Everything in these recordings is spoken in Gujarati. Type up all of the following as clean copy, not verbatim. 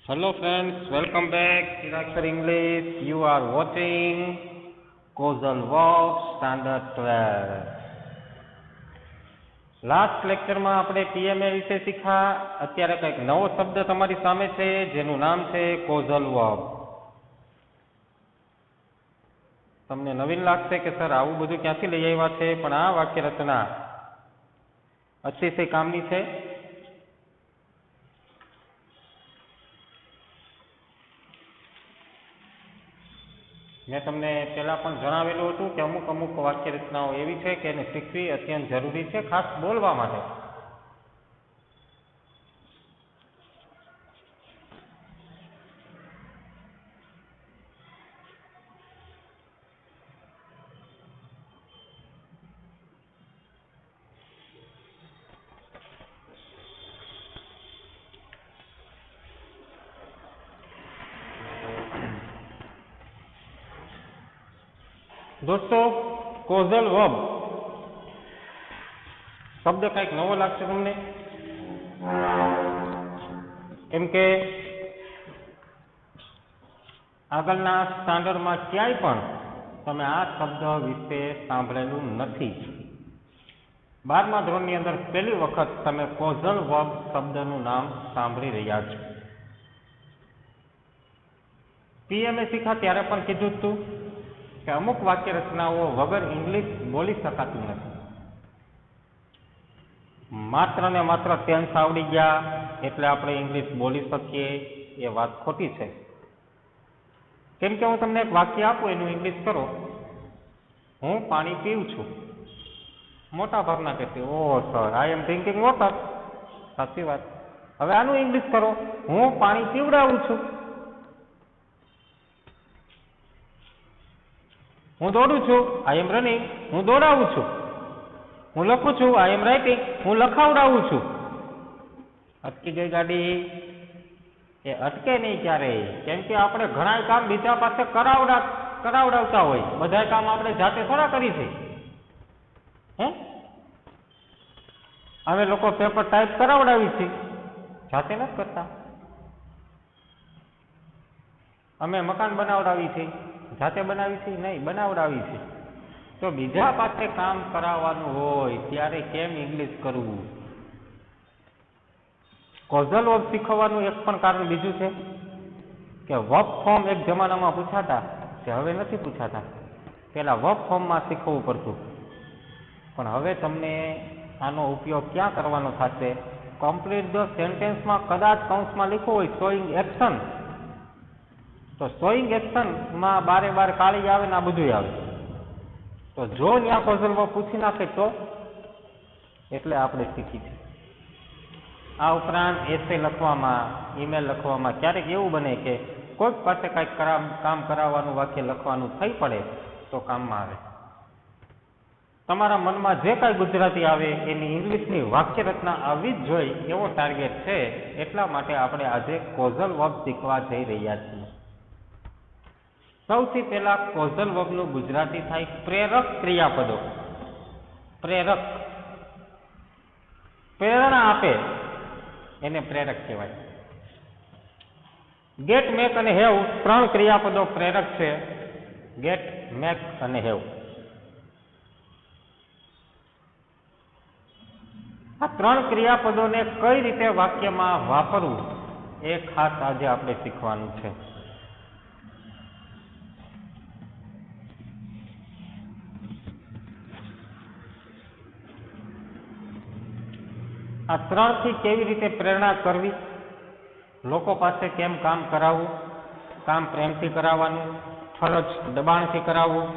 Hello friends, welcome back. Chirag English. You are watching Causal Verb Standard 12. Last લેક્ચરમાં આપણે પીએમએ વિશે શીખ્યા. અત્યારે કંઈક નવો શબ્દ તમારી સામે છે જેનું નામ છે કોઝલ વર્બ. તમને નવીન લાગશે કે સર આવું બધું ક્યાંથી લઈ આવ્યા છે, પણ આ વાક્ય રચના અતિશય કામની છે. મેં તમને પહેલા પણ જણાવેલું હતું કે અમુક વાક્ય રચનાઓ એવી છે કે એને શીખવી અત્યંત જરૂરી છે, ખાસ બોલવા માટે. દોસ્તો, કોઝલ વર્બ શબ્દ કંઈક નવો લાગશે તમને, કેમ કે આગળના સ્ટાન્ડર્ડમાં ક્યાંય પણ તમે આ શબ્દ વિશે સાંભળેલું નથી. 12મા ધોરણની અંદર પહેલી વખત તમે કોઝલ વર્બ શબ્દનું નામ સાંભળી રહ્યા છો. પીએમએ શીખા ત્યારે પણ કીધું હતું કે અમુક વાક્ય રચનાઓ વગર ઇંગ્લિશ બોલી શકાતું નથી. માત્ર ને માત્ર ટેન્સ આવડી ગયા એટલે આપણે ઇંગ્લિશ બોલી શકીએ એ વાત ખોટી છે. કેમ કે હું તમને એક વાક્ય આપું, એનું ઇંગ્લિશ કરો. હું પાણી પીઉં છું. મોટા ભાગના કહેશે oh sir I am drinking water. સાચી વાત. હવે આનું ઇંગ્લિશ કરો. હું પાણી પીવડાવું છું. હું દોડું છું. આઈ એમ રનિંગ. હું દોડાવું છું. હું લખું છું. આઈ એમ રાઇટિંગ. હું લખાવડાવું છું. અટકી ગઈ ગાડી? એ અટકે નહીં ક્યારેય, કેમ કે આપણે ઘણા કામ બીજા પાસે કરાવડાવતા હોય. બધા કામ આપણે જાતે થોડા કરી છે. અમે લોકો પેપર ટાઈપ કરાવડાવી છે, જાતે નથી કરતા. અમે મકાન બનાવડાવી છે, જાતે બનાવી છે નહીં, બનાવડાવી છે. તો બીજા પાસે કામ કરાવવાનું હોય ત્યારે કેમ ઇંગ્લિશ કરવું? કોઝલ વર્બ શીખવવાનું એક પણ કારણ બીજું છે કે વર્બ ફોર્મ એક જમાનામાં પૂછાતા, કે હવે નથી પૂછાતા. પેલા વર્બ ફોર્મમાં શીખવવું પડતું, પણ હવે તમને આનો ઉપયોગ ક્યાં કરવાનો થશે? કમ્પ્લીટ ધ સેન્ટેન્સમાં કદાચ કૌંસમાં લખ્યું હોય શોઈંગ એક્શન, તો શોઈંગ એક્શનમાં બારે કાળી આવે ને આ બધું આવે. તો જો ત્યાં કોઝલ વર્બ પૂછી નાખે તો એટલે આપણે શીખી છે. આ ઉપરાંત એસે લખવામાં, ઈમેલ લખવામાં ક્યારેક એવું બને કે કોઈક પાસે કંઈક કામ કરાવવાનું વાક્ય લખવાનું થઈ પડે તો કામમાં આવે. તમારા મનમાં જે કાંઈ ગુજરાતી આવે એની ઇંગ્લિશની વાક્ય રચના આવવી જ જોઈએ એવો ટાર્ગેટ છે. એટલા માટે આપણે આજે કોઝલ વર્બ શીખવા જઈ રહ્યા છીએ. સૌથી પહેલા કોઝલ વર્બનું ગુજરાતી થાય પ્રેરક ક્રિયાપદો. પ્રેરક, પ્રેરણા આપે એને પ્રેરક કહેવાય. ગેટ, મેક અને હેવ 3 ક્રિયાપદો પ્રેરક છે. ગેટ, મેક અને હેવ. આ 3 ક્રિયાપદોને કઈ રીતે વાક્યમાં વાપરવું એ ખાસ આજે આપણે શીખવાનું છે. આ 3થી કેવી રીતે પ્રેરણા કરવી, લોકો પાસે કેમ કામ કરાવવું, કામ પ્રેમથી કરાવવાનું, ફરજ દબાણથી કરાવવું,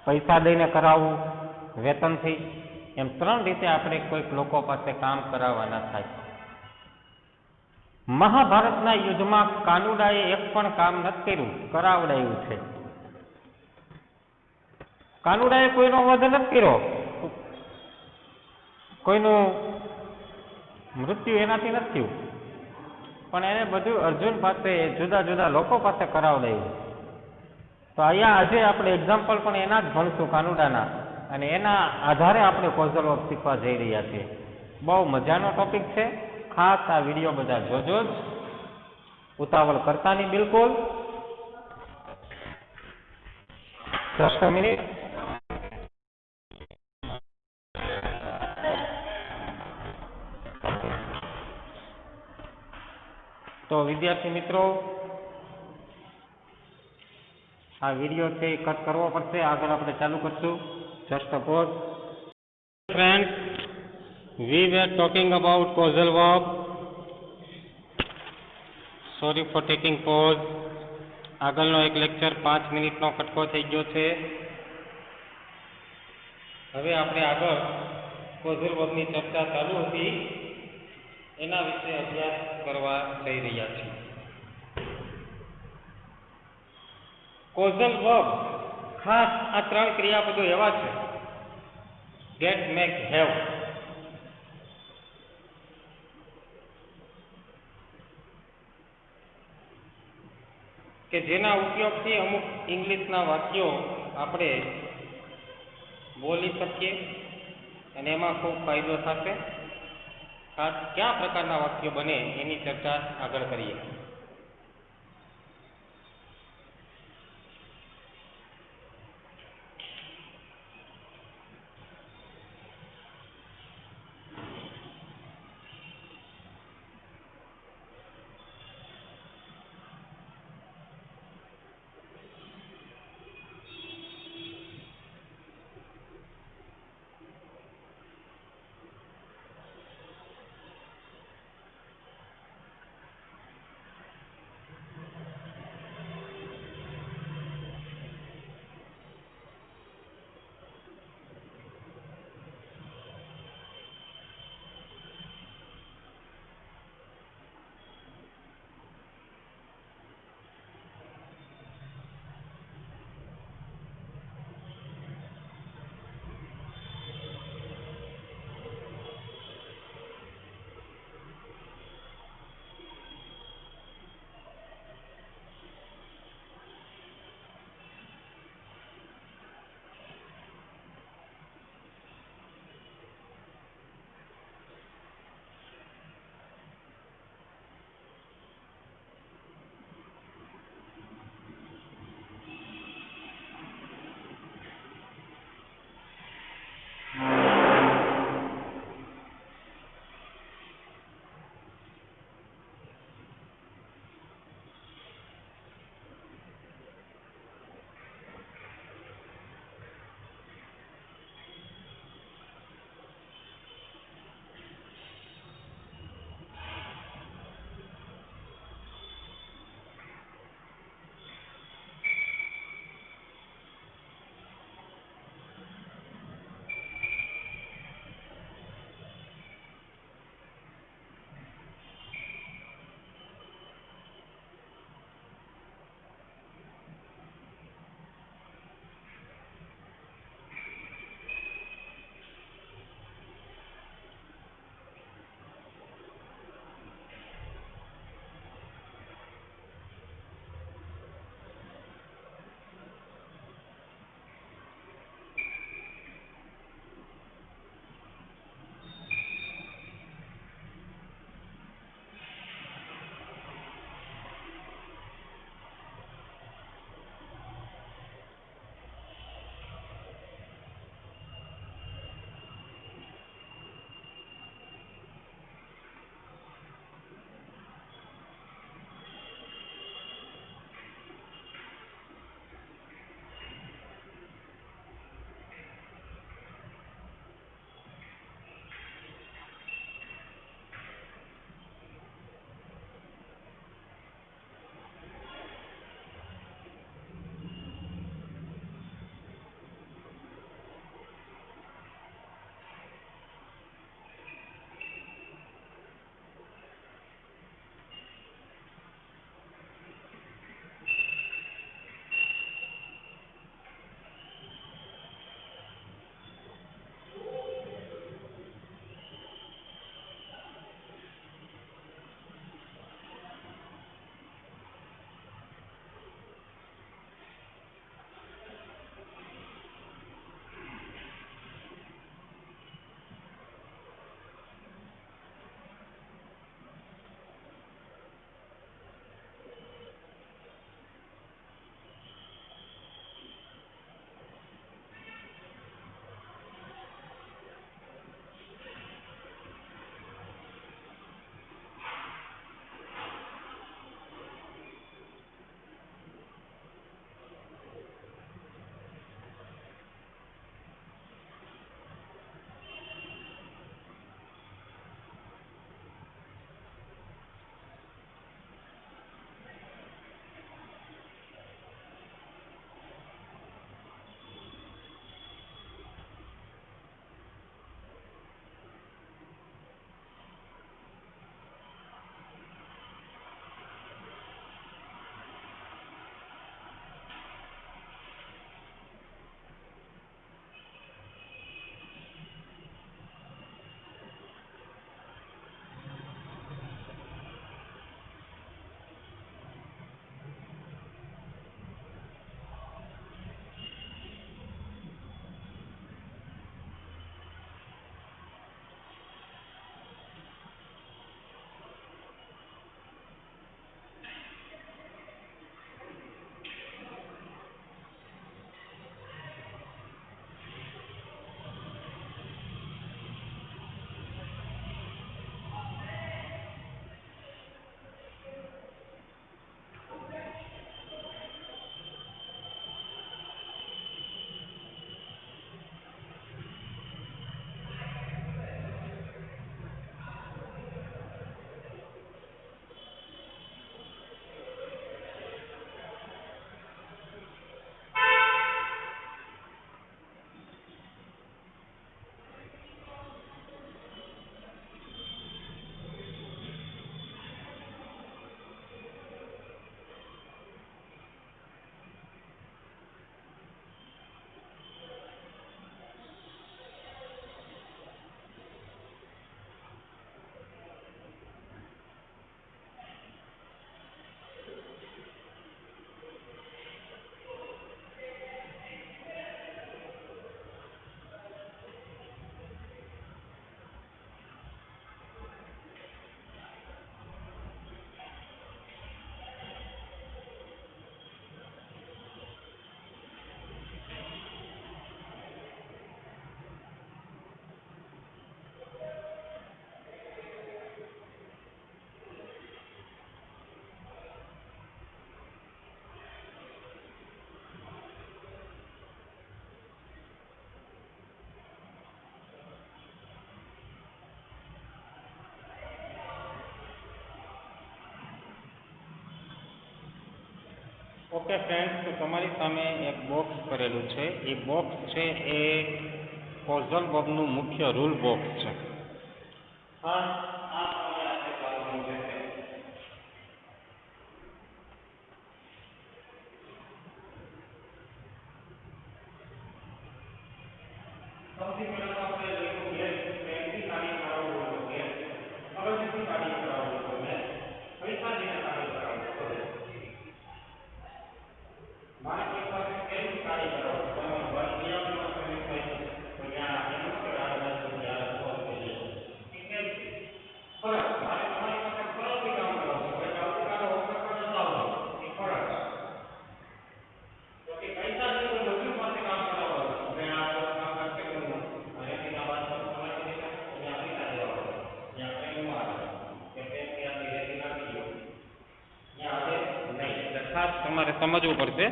પૈસા દઈને કરાવવું, વેતનથી, એમ 3 રીતે આપણે કોઈક લોકો પાસે કામ કરાવવાના થાય. મહાભારતના યુદ્ધમાં કાનુડાએ એક પણ કામ નથી કર્યું, કરાવડાયું છે. કાનુડાએ કોઈનો વધ નથી કર્યો, કોઈનું મૃત્યુ એનાથી નથી થયું, પણ એને બધું અર્જુન પાસે, જુદા જુદા લોકો પાસે કરાવડાયું. તો અહીંયા આજે આપણે એક્ઝામ્પલ પણ એના જ ભણશું, કાનુડાના, અને એના આધારે આપણે કોઝલ વર્બ શીખવા જઈ રહ્યા છીએ. બહુ મજાનો ટોપિક છે. ખાસ આ વિડીયો બધા જોજો જ. ઉતાવળ કરતા નહીં બિલકુલ. Just a minute. તો વિદ્યાર્થી મિત્રો, આ વિડીયો છે એ કટ કરવો પડશે. આગળ આપણે ચાલુ કરશું. Just a pause. Friends, we were talking about causal verb. Sorry for taking pause. આગળનો એક લેક્ચર 5 મિનિટનો કટકો થઈ ગયો છે. હવે આપણે આગળ causal verb ની ચર્ચા ચાલુ હતી એના વિશે અભ્યાસ કરવા જઈ રહ્યા છીએ. causal verb ખાસ આ 3 ક્રિયાપદો એવા છે: get, make, have. કે જેના ઉપયોગથી અમુક ઇંગ્લિશના વાક્યો આપણે બોલી શકીએ અને એમાં ખૂબ ફાયદો થશે. ખાસ કયા પ્રકારના વાક્યો બને એની ચર્ચા આગળ કરીએ. ઓકે ફ્રેન્ડ્સ, તો તમારી સામે એક બોક્સ કરેલું છે. એ બોક્સ છે એ કોઝલ વર્બનું મુખ્ય રૂલ બોક્સ છે. હા, આ તમારે આજે કરવાનું રહેશે. સૌથી પહેલા તો આપણે લઈશું ગેસ. પેનથી કાર્ય કરાવવું હોય તો ગેસ, અગરબત્તીથી કાર્ય કરાવવું હોય તો ગેસ, પૈસાથી કાર્ય કરાવવું હોય તો ગેસ. મારે કોઈ પાસે પેનથી કાર્ય કરાવવું હોય તો વર્ગ ક્રિયાઓનો પ્રયોગ થાય છે. તો ત્યાં એનો કે આધાર છે ત્યાં સોલ્વ કરીએ. ઠીક છે? ફરક. મારે તમારી પાસે ફરકથી કામ કરાવવું હોય તો આવતીકાલે ઓફર બતાવજો. એ ફરક. તો કે પૈસાથી કોઈ મજૂર પાસે કામ કરાવવાનું. હવે આ કામ કરશે કરવું. અને તેના બાદ તમારી રીતે ત્યાં પૈસા દેવા પડે. ત્યાં કંઈ ન આવે. કે પેન ત્યાંથી રેતી નાખી દો. ત્યાં આવે નહીં. એટલે ખાસ તમારે સમજવું પડશે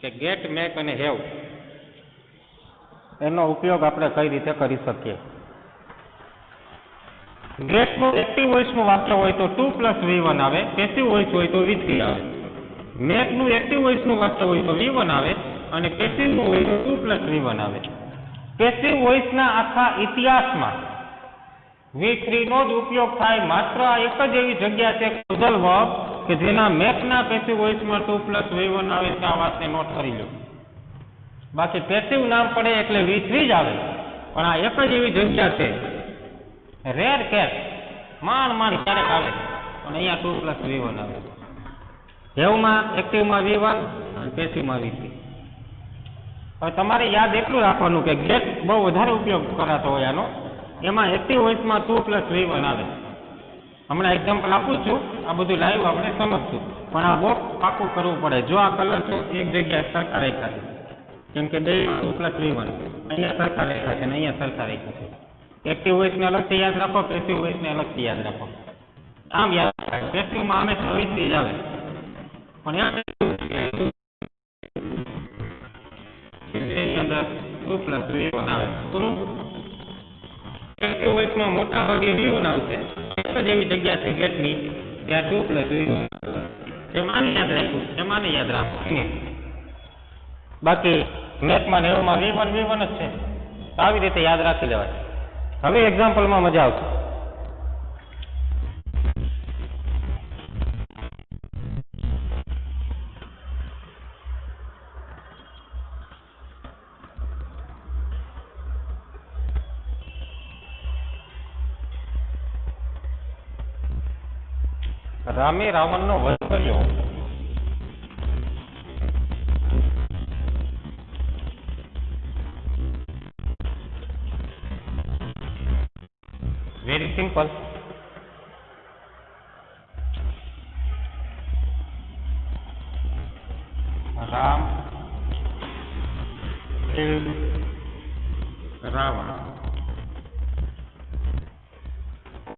કે ગેટ, મેક અને હેવ એનો ઉપયોગ આપણે કઈ રીતે કરી શકીએ. ગેટનું એક્ટિવ વોઇસનું વાક્ય હોય તો 2 + V1 આવે, પેસિવ વોઇસ હોય તો V3 આવે. મેકનું એક્ટિવ વોઇસનું વાક્ય હોય તો V1 આવે અને પેસિવનું હોય તો 2 + V1 આવે. પેસિવ વોઇસના આખા ઇતિહાસમાં V3 નો જ ઉપયોગ થાય. માત્ર આ એક જ એવી જગ્યા છે કોઝલ વર્બ કે જેના મેકના પેસિવ વોઇસમાં 2 + V1 આવે છે. આ વાતને નોટ કરી લો. બાકી પેસિવ નામ પડે એટલે V3 જ આવે. પણ આ એક જ એવી જગ્યા છે, રેર કેસ, માંડ ક્યારેક આવે, પણ અહીંયા 2 + V1 આવે. હેવમાં એક્ટિવમાં V1 અને પેસિવમાં V3. હવે તમારે યાદ એટલું રાખવાનું કે ગેટ બહુ વધારે ઉપયોગ કરાતો હોય આનો, એમાં એક્ટિવ વોઇસમાં 2 + V1 આવે. હમણાં એક્ઝામ્પલ આપું છું, આ બધું લાઈવ આપણે સમજશું, પણ આ બોક્સ પાકું કરવું પડે. જો આ કલર છે એક જગ્યાએ સરખા રેખા છે, કેમ કે 2 + V1 અહીંયા સરખા રેખા છે અને અહીંયા સરખા રેખા છે. એક્ટિવ વોઇસને અલગથી યાદ રાખો, પેસિવ વોઇસને અલગથી યાદ રાખો. આમ યાદ રાખો, પેસિવમાં હંમેશા V3 જ આવે. પણ એની અંદર 2 + V1 આવે. એક્ટિવ વોઇસમાં મોટા ભાગે V1 આવશે. એક જ એવી જગ્યા છે ગેટની ત્યાં 2 + V1 એમાંને યાદ રાખો. બાકી મેથમાં ને એમાં V1 જ છે. આવી રીતે યાદ રાખી લેવાય. હવે એક્ઝામ્પલમાં મજા આવશે. રામે રાવણનો વધ કર્યો. Very simple. Ram killed Ravan.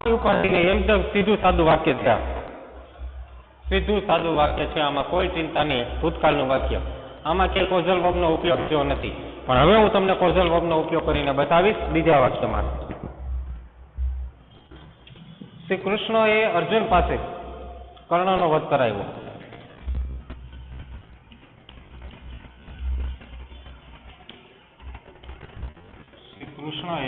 એકદમ સીધું સાદું વાક્ય છે. સીધું સાદું વાક્ય છે, આમાં કોઈ ચિંતા નહીં. ભૂતકાળનું વાક્ય, આમાં ક્યાંય કોઝલ વર્બનો ઉપયોગ થયો નથી. પણ હવે હું તમને કોઝલ વર્બનો ઉપયોગ કરીને બતાવીશ બીજા વાક્યમાં. શ્રી કૃષ્ણએ અર્જુન પાસે કર્ણનો વધ કરાવ્યો. શ્રી કૃષ્ણએ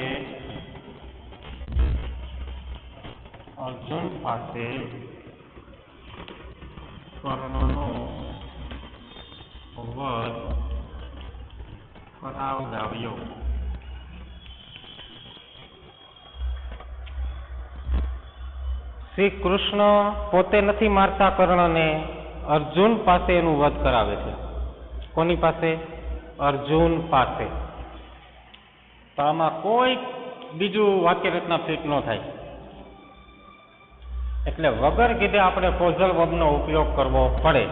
અર્જુન પાસે કર્ણનો વધ કરાવડાવ્યો. શ્રી કૃષ્ણ પોતે નથી મારતા કર્ણને, અર્જુન પાસે એનું વધ કરાવે છે. કોની પાસે? અર્જુન પાસે. તો આમાં કોઈ બીજું વાક્ય રચના ફિટ ન થાય. એટલે વગર કીધે આપણે કોઝલ વર્બનો ઉપયોગ કરવો પડે.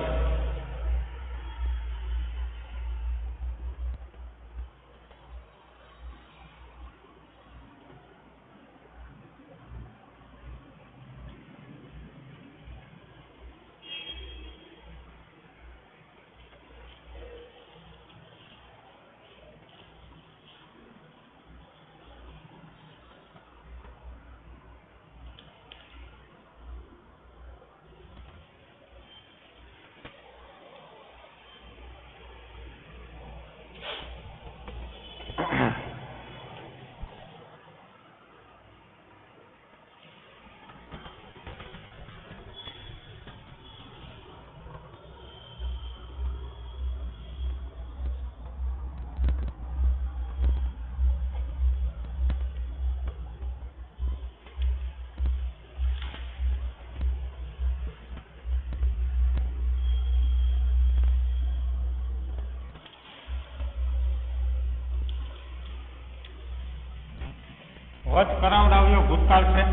વચ કરાવડાવ્યો ભૂતકાળ છે.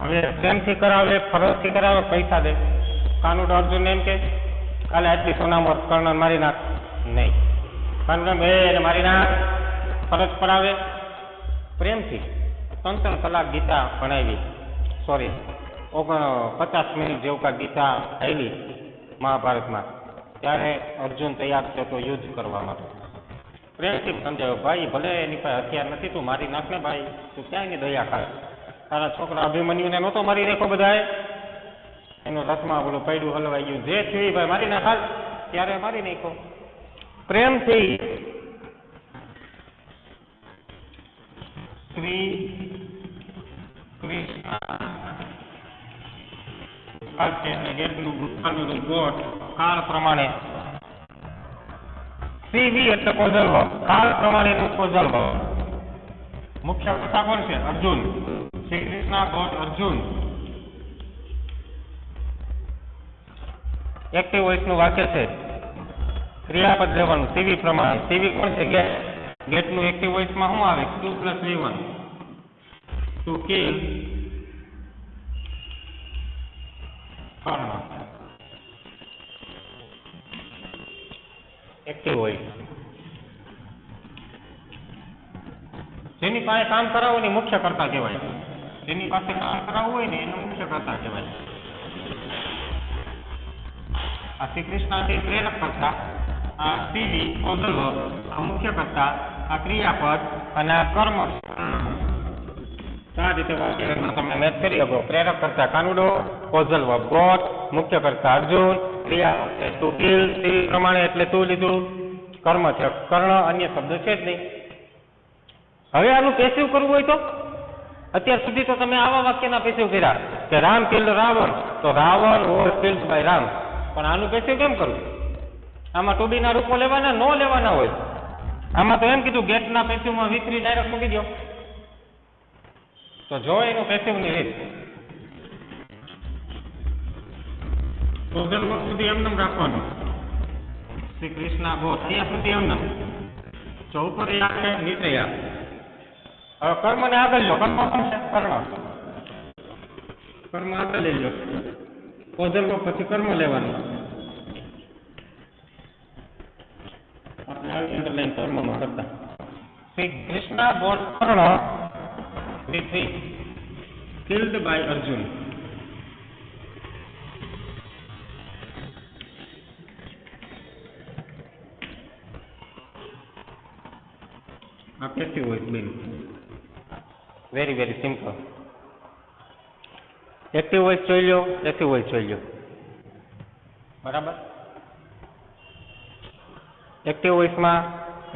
હવે પ્રેમથી કરાવે, ફરજથી કરાવે, પૈસા દે. કાનુડો અર્જુન એમ કે કાલે આટલી સોનામોર કર્ણ મારી નાખ, નહીં. કાનુડો એને મારી નાખ, ફરજ પડાવે પ્રેમથી. 3 કલાક ગીતા ભણાવી, સોરી 50 મિનિટ જેવું કાંઈક ગીતા આવી મહાભારતમાં, ત્યારે અર્જુન તૈયાર થયો તો યુદ્ધ કરવા માટે. પ્રેમથી સમજાવ્યો, ભાઈ ભલે એની પાસે હથિયાર નથી, તું મારી નાખ ને ભાઈ, તું ક્યાં એની દયા કરે. તારા છોકરા અભિમન્યુને નહોતો મારી નાખો બધાએ, એનો રથમાં બોલું પૈડું હલવાઈ ગયું, જે થયું ભાઈ મારી નાખ, ત્યારે મારી નાખો પ્રેમથી. શ્રી કૃષ્ણ ગોઠ કાળ પ્રમાણે સીવી એટલે કોઝલ ભાવ, કાળ પ્રમાણે કોઝલ ભાવ. મુખ્ય કથા કોણ છે? અર્જુન. શ્રી કૃષ્ણ ગોઠ અર્જુન. એક્ટિવ વોઇસ નું વાક્ય છે, ક્રિયાપદ લેવાનું સીવી પ્રમાણે. સીવી કોણ છે? ગેટ. ગેટ નું એક્ટિવ વોઇસ માં શું આવે? To plus V1, to kill Karna. Active voice. જેની પાસે કામ કરાવવું ને મુખ્ય કર્તા કહેવાય. જેની પાસે કામ કરાવવું હોય ને એનો મુખ્ય કર્તા કહેવાય. આ શ્રી કૃષ્ણ પ્રેરક કર્તા, આ સીવી કોઝલ આ મુખ્ય કર્તા, આ ક્રિયાપદ અને આ કર્મ. આ રીતે તમે મેચ કરી શકો. પ્રેરક કર્તા કાનુડો, કોઝલ ગોઠ, મુખ્ય કર્તા અર્જુન, ક્રિયા ટુ કિલ સીવી પ્રમાણે એટલે તું લીધું, કર્મ છે કર્ણ, અન્ય શબ્દ છે જ નહીં. હવે આનું પેસિવ કરવું હોય તો અત્યાર સુધી તો તમે આવા વાક્યના પેસિવ કર્યા કે રામ કિલ્ડ રાવણ, તો Ravan was killed by Ram. પણ આનું પેસિવ કેમ કરવું? આમાં ટુ બી ના રૂપો લેવાના, નો લેવાના હોય. આમાં તો એમ કીધું ગેટના પેસિવમાં V3 ડાયરેક્ટ મૂકી દો. તો જો એનું પેસિવની રીત કોઝલ સુધી એમને રાખવાનું. શ્રી કૃષ્ણ ગોઠ ત્યાં સુધી એમને, જો ઉપર આવે નીચે આવે. હવે કર્મ ને આગળ લો. કર્મ કોણ છે? કર્ણ. કર્મ આગળ લઈ લો. કોઝલ પછી કર્મ લેવાનું. અંડરલાઈન કર્મમાં કરતા શ્રી કૃષ્ણ ગોઠ કર્ણ V3 killed by Arjun. આ પેસિવ વોઇસ બેન, very very simple. Active voice જોઈ લો, પેસિવ વોઇસ જોઈ લો. બરાબર. એક્ટિવ વોઇસમાં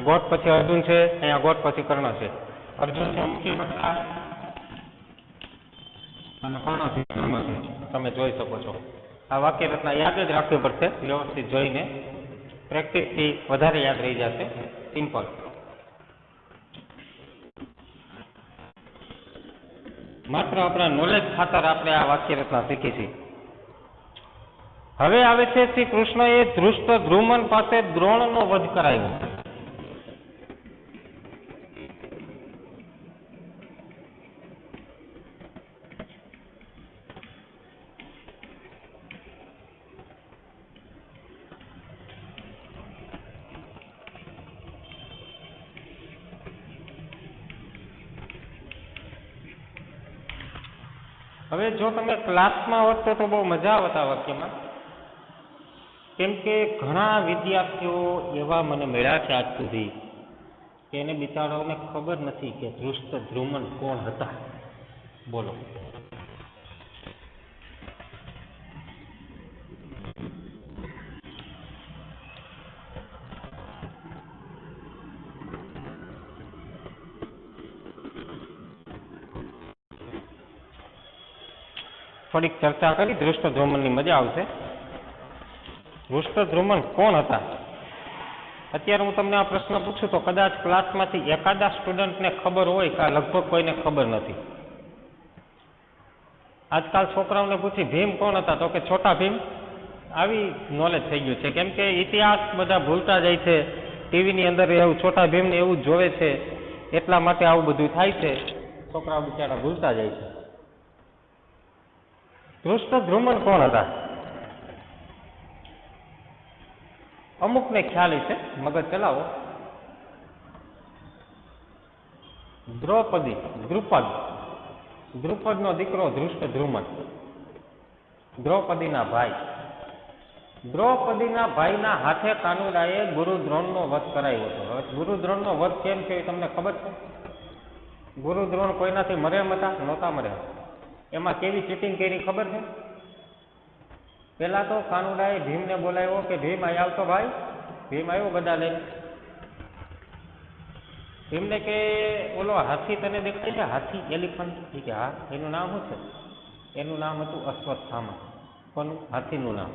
ગોઠ પછી અર્જુન છે, અહીંયા ગોઠ પછી કર્ણ છે. અર્જુન છે મુખ્ય કર્તા અને કર્ણ છે કર્મ છે. તમે જોઈ શકો છો. આ વાક્ય રચના યાદ જ રાખવી પડશે, વ્યવસ્થિત જોઈને. પ્રેક્ટિસથી વધારે યાદ રહી જશે. સિમ્પલ. માત્ર આપણા નોલેજ ખાતર આપણે આ વાક્ય રચના શીખી છે. હવે આવે છે શ્રી કૃષ્ણએ ધૃષ્ટ ધ્રુમન પાસે દ્રોણનો વધ કરાવ્યો. હવે જો તમે ક્લાસમાં હોત તો બહુ મજા આવત આ વાક્યમાં. કેમ કે ઘણા વિદ્યાર્થીઓ એવા મને મળ્યા છે આજ સુધી કે એને બિચારાઓને ખબર નથી કે ધૃષ્ટ ધ્રુમન કોણ હતા. બોલો. થોડીક ચર્ચા કરી ધૃષ્ટ ધ્રુમનની, મજા આવશે. ધૃષ્ટ ધ્રુમન કોણ હતા? અત્યારે હું તમને આ પ્રશ્ન પૂછું તો કદાચ ક્લાસમાંથી એકાદા સ્ટુડન્ટને ખબર હોય કે લગભગ કોઈને ખબર નથી. આજકાલ છોકરાઓને પૂછી ભીમ કોણ હતા તો કે છોટા ભીમ. આવી નોલેજ થઈ ગયું છે. કેમ કે ઇતિહાસ બધા ભૂલતા જાય છે. ટીવીની અંદર એવું છોટા ભીમને એવું જ જોવે છે, એટલા માટે આવું બધું થાય છે. છોકરાઓ બિચારા ભૂલતા જાય છે. ધૃષ્ટદ્યુમ્ન કોણ હતા? અમુકને ખ્યાલ છે, મગજ ચલાવો. દ્રૌપદી, દ્રુપદનો દીકરો ધૃષ્ટદ્યુમ્ન, દ્રૌપદીના ભાઈ. દ્રૌપદીના ભાઈના હાથે કાનુડાએ ગુરુ દ્રોણનો વધ કરાયો હતો. હવે ગુરુ દ્રોણનો વધ કેમ છે એ તમને ખબર છે? ગુરુ દ્રોણ કોઈનાથી મરે એમ હતા? નહોતા મરે. એમાં કેવી ચીટિંગ કરી ખબર છે? પેલા તો કાનુડાએ ભીમને બોલાવ્યો કે ભીમ અહીં આવતો ભાઈ. ભીમ આવ્યો ગદા લઈને. ભીમને કે ઓલો હાથી તને દેખાય છે? હાથી, એલિફન્ટ? કે હા. એનું નામ શું છે? એનું નામ હતું અશ્વત્થામા. કોનું? હાથીનું નામ.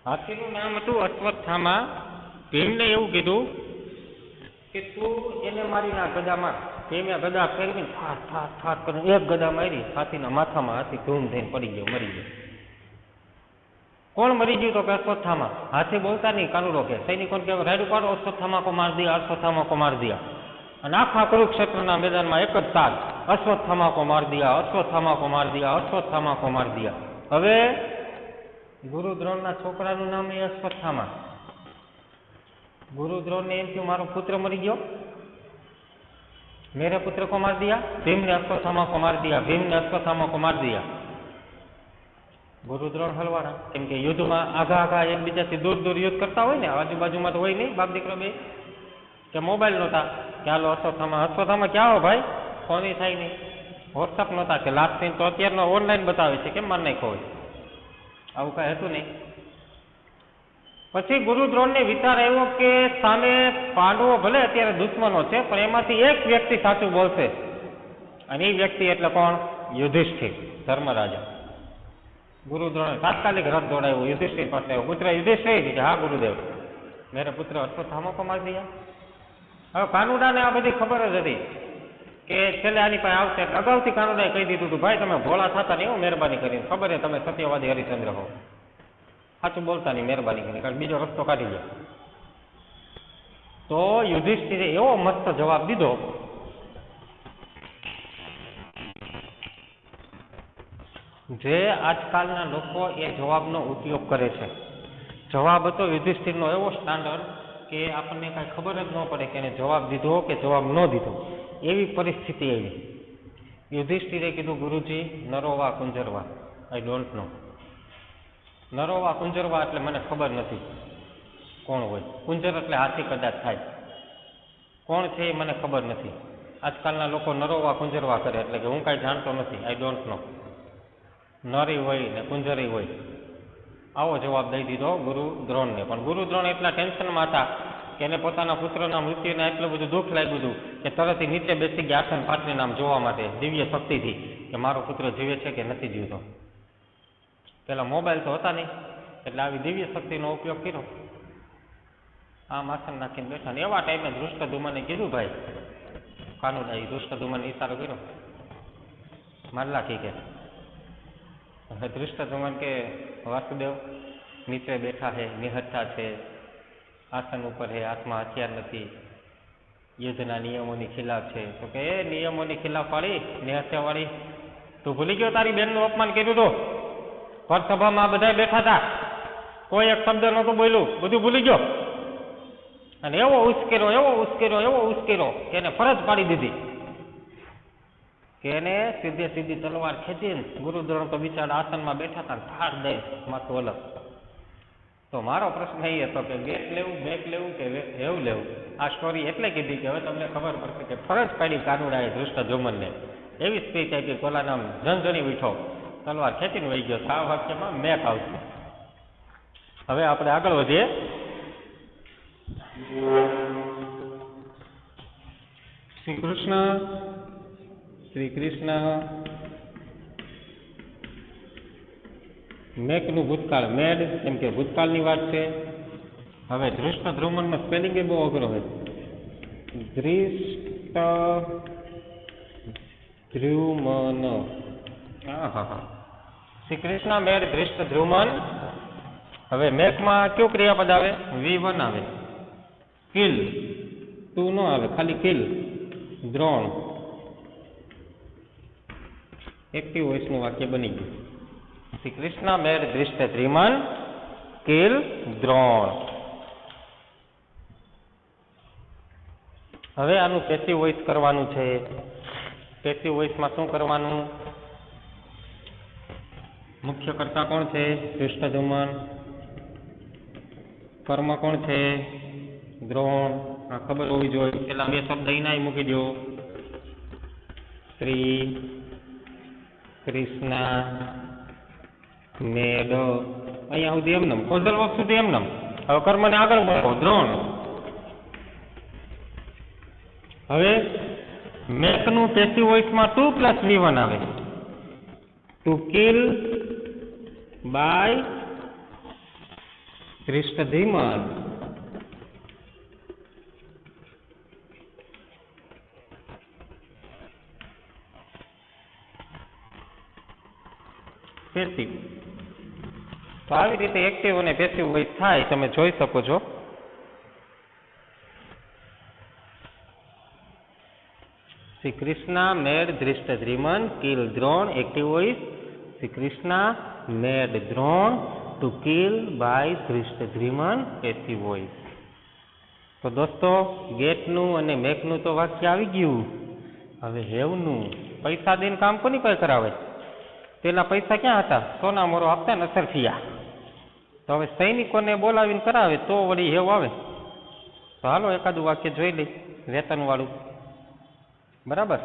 હાથીનું નામ હતું અશ્વત્થામા. ભીમને એવું કીધું કે તું એને મારી ના ગદા માર. ભીમે ગદા ફેરવી થાર થાર થાર કરીને એક ગદા મારી હાથીના માથામાં. હાથી ધૂમ થઈને પડી ગયો, મરી ગયો. કોણ મરી ગયું? તો કે અશ્વત્થામા. હાથી બોલતા નહીં, કાનુડો કે સૈનિકોને કે રાઈડ ઉપાડો, અશ્વત્થામા કો માર દિયા, અશ્વત્થામા કો માર દિયા. અને આખા કુરુક્ષેત્રના મેદાનમાં એક જ સાથ, અશ્વત્થામા કો માર દિયા, અશ્વત્થામા કો માર દિયા, અશ્વત્થામા કો માર દિયા. હવે ગુરુ દ્રોણના છોકરાનું નામ એ અશ્વત્થામા. ગુરુ દ્રોણને એમ થયું મારો પુત્ર મરી ગયો, મેરે પુત્ર કો માર દિયા. ભીમને અશ્વત્થામા કો માર દિયા, ભીમને અશ્વત્થામા કો માર દિયા. ગુરુ દ્રોણ હલવાના, કેમ કે યુદ્ધમાં આઘા એકબીજાથી દૂર દૂર યુદ્ધ કરતા હોય ને, આજુબાજુમાં તો હોય નહીં બાપ દીકરો બે, કે મોબાઈલ નહોતા કે હાલો અશ્વત્થામા ક્યાં હો ભાઈ, ફોન થાય નહીં, વોટ્સઅપ નહોતા કે લાસ્ટ સીન તો અત્યારનો ઓનલાઈન બતાવે છે, કેમ માર નાખ્યો હોય, આવું કાંઈ હતું નહીં. પછી ગુરુ દ્રોણને વિચાર આવ્યો કે સામે પાંડવો ભલે અત્યારે દુશ્મનો છે, પણ એમાંથી એક વ્યક્તિ સાચું બોલશે, અને એ વ્યક્તિ એટલે કોણ? યુધિષ્ઠિર, ધર્મરાજા. ગુરુ દ્રોણે તાત્કાલિક રથ દોડાવ્યો, યુધિષ્ઠિર પાસે આવ્યો. પુત્ર યુધિષ્ઠિર? કે હા ગુરુદેવ. મેરે પુત્ર અશ્વત્થામા કો માર દિયા. હવે કાનુડાને આ બધી ખબર જ હતી કે છેલ્લે આની પાસે આવશે. અગાઉથી કાનુડાએ કહી દીધું હતું ભાઈ તમે ભોળા થતા નહીં, હું મહેરબાની કરીને, ખબર છે તમે સત્યવાદી હરિશ્ચંદ્ર હો, સાચું બોલતા નહીં, મહેરબાની કરીને, કારણ બીજો રસ્તો કાઢી લો. તો યુધિષ્ઠિરે એવો મસ્ત જવાબ દીધો જે આજકાલના લોકો એ જવાબનો ઉપયોગ કરે છે. જવાબ હતો યુધિષ્ઠિરનો એવો સ્ટાન્ડર્ડ કે આપણને કાંઈ ખબર જ ન પડે કે એને જવાબ દીધો કે જવાબ ન દીધો, એવી પરિસ્થિતિ આવી. યુધિષ્ઠિરે કીધું ગુરુજી નરોવા કુંજરવા, આઈ ડોન્ટ નો. નરોવા કુંજરવા એટલે મને ખબર નથી કોણ હોય. કુંજર એટલે હાથી કદાચ થાય, કોણ છે એ મને ખબર નથી. આજકાલના લોકો નરોવા કુંજરવા કરે એટલે કે હું કાંઈ જાણતો નથી, આઈ ડોન્ટ નો. નરી હોય ને કુંજરી હોય, આવો જવાબ દઈ દીધો ગુરુ દ્રોણને. પણ ગુરુ દ્રોણ એટલા ટેન્શનમાં હતા કે એને પોતાના પુત્રના મૃત્યુને એટલું બધું દુઃખ લાગ્યું હતું કે તરત નીચે બેસી ગયા આસન પાથરીને આમ જોવા માટે દિવ્ય શક્તિથી કે મારો પુત્ર જીવે છે કે નથી જીવતો. પેલા મોબાઈલ તો હતા નહીં, એટલે આવી દિવ્ય શક્તિનો ઉપયોગ કર્યો. આમ આસન નાખીને બેઠા ને એવા ટાઈમે ધૃષ્ટદ્યુમ્ને કીધું ભાઈ, કાનુડાએ ધૃષ્ટદ્યુમ્નને ઈશારો કર્યો, મારલા ઠીક હે. ધૃષ્ટદ્યુમ્ન કે વાસુદેવ નીચે બેઠા છે, નિહત્થા છે, આસન ઉપર છે, હાથમાં હથિયાર નથી, યુદ્ધના નિયમોની ખિલાફ છે. તો કે એ નિયમોની ખિલાફ વાળી, નિહત્યા વાળી, તું ભૂલી ગયો તારી બેનનું અપમાન કર્યું તો? પર સભામાં બધા બેઠા હતા, કોઈ એક શબ્દ નહોતું બોલ્યું, બધું ભૂલી ગયો. અને એવો ઉશ્કેરો કે એને ફરજ પાડી દીધી કે એને સીધી તલવાર ખેંચીને ગુરુ દ્રોણ તો બિચારા આસનમાં બેઠા હતા, ઠાર દે માથું અલગ. તો મારો પ્રશ્ન એ હતો કે બેક લેવું કે એવું લેવું? આ સ્ટોરી એટલે કીધી કે હવે તમને ખબર પડશે કે ફરજ પાડી કાનુડાએ ધૃષ્ટદ્યુમ્નને. એવી સ્પીચ આપી, કોલા નામ ઝણઝણી ઉઠો, તલવાર ખેંચીને વહી ગયો. આ વાક્યમાં મેક આવશે. હવે આપણે આગળ વધીએ. શ્રી કૃષ્ણ મેકનું ભૂતકાળ, મેડ એમ કે ભૂતકાળની વાત છે. હવે ધૃષ્ટદ્યુમ્નનો સ્પેલિંગ એ બહુ અઘરો હોય. ધૃષ્ટદ્યુમ્ન, હા, શ્રી કૃષ્ણ મેડ ધૃષ્ટદ્યુમ્ન. હવે મેકમાં કયું ક્રિયાપદ આવે? V1 આવે. કિલ, તું ન આવે, ખાલી કિલ. દ્રોણ, એક્ટિવ વોઇસનું વાક્ય બની ગયું. Shri Krishna made Dhrishtadyumna kill Drona. હવે આનું પેસિવ વોઇસ કરવાનું છે. પેસિવ વોઇસમાં શું કરવાનું? મુખ્ય કર્તા કોણ છે? ધૃષ્ટદ્યુમ્ન. કર્મ કોણ છે? દ્રોણ. આ ખબર હોવી જોઈએ. પેલા બે શબ્દ અહીંના મૂકી દો. શ્રી કૃષ્ણ મેડ, અહીંયા સુધી એમનેમ, કોઝલ વર્બ સુધી એમનેમ. હવે કર્મને આગળ મળો, દ્રોણ. હવે મેકનું પેસિવ વોઇસમાં 2 + V1 આવે. To kill by Dhrishtadyumna. Passive. તો આવી રીતે એક્ટિવ અને પેસિવ વોઇસ થાય, તમે જોઈ શકો છો. Shri Krishna made Dhrishtadyumna kill Drona, active voice. Shri Krishna made Drona to kill by Dhrishtadyumna, passive voice. તો દોસ્તો, ગેટનું અને મેકનું તો વાક્ય આવી ગયું. હવે હેવનું પૈસા દઈને કામ કોની પાસે કરાવે? પેલા પૈસા ક્યાં હતા? સોના મોરો આપતા ને અસરફિયા. તો હવે સૈનિકોને બોલાવીને કરાવે તો વળી હેવ આવે. તો હાલો એકાદું વાક્ય જોઈ લઈ વેતન વાળું. બરાબર.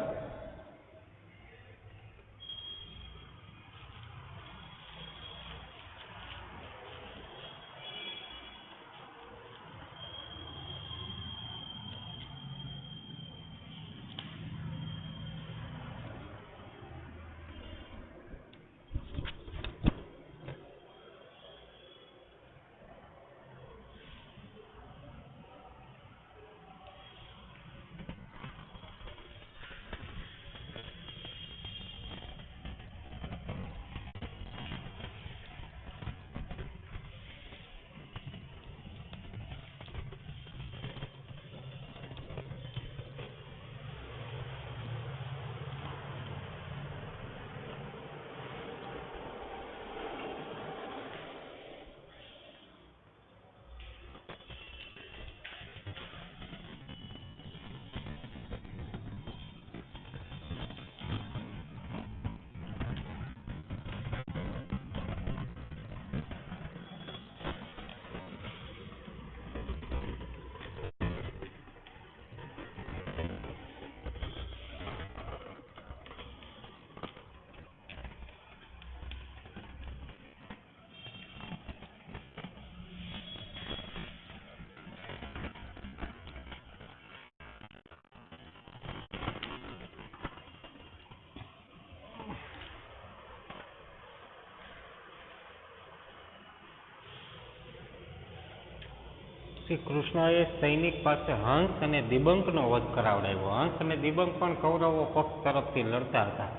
શ્રી કૃષ્ણએ સૈનિક પાસે હંસ અને દિબંકનો વધ કરાવડાવ્યો. હંસ અને દિબંક પણ કૌરવો પક્ષ તરફથી લડતા હતા.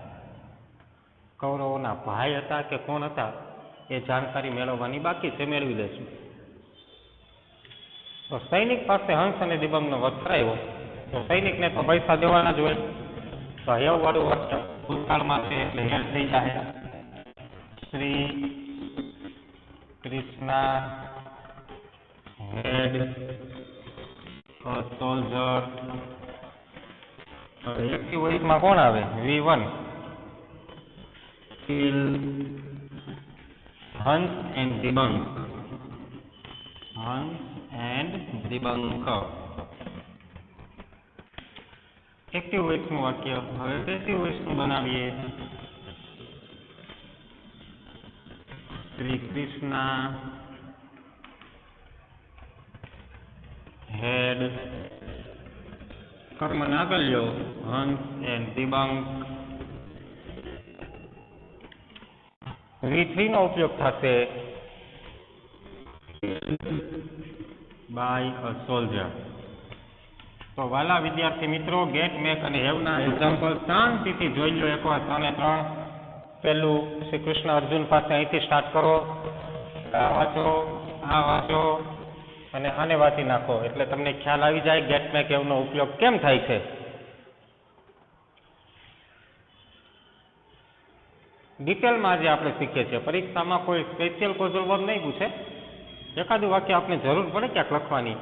કૌરવોના ભાઈ હતા કે કોણ હતા એ જાણકારી મેળવવાની બાકી છે, મેળવી લેશું. તો સૈનિક પાસે હંસ અને દિબંકનો વધ કરાવ્યો. તો સૈનિકને તો પૈસા દેવાના જ હોય. તો હેવ વાળું વાક્ય ભૂતકાળમાં છે એટલે હેડ થઈ જાય. Shri Krishna had a soldier. Active વોઇસમાં કોણ આવે? V1. kill Hans and Dibank. Hans and Dibank. Active વોઇસનું વાક્ય. હવે પેસિવ વોઇસનું બનાવીએ. શ્રી કૃષ્ણ had કર્મ આગળ લ્યો હંસ એન્ડ દિબાંક. V3 નો ઉપયોગ થશે બાય અ સોલ્જર. તો વાલા વિદ્યાર્થી મિત્રો, ગેટ, મેક અને હેવના એક્ઝામ્પલ શાંતિથી જોઈ લો એકવાર 3 અને 3. પહેલું શ્રી કૃષ્ણ અર્જુન પાસે અહીંથી સ્ટાર્ટ કરો. આ વાંચો, આ વાંચો અને આને વાંચી નાખો એટલે તમને ખ્યાલ આવી જાય ગેટ, મેક, હેવનો ઉપયોગ કેમ થાય છે. ડિટેલમાં આજે આપણે શીખીએ છીએ. પરીક્ષામાં કોઈ સ્પેશિયલ કોઝલ વર્બ નહીં પૂછે. એકાદું વાક્ય આપણે જરૂર પડે ક્યાંક લખવાની,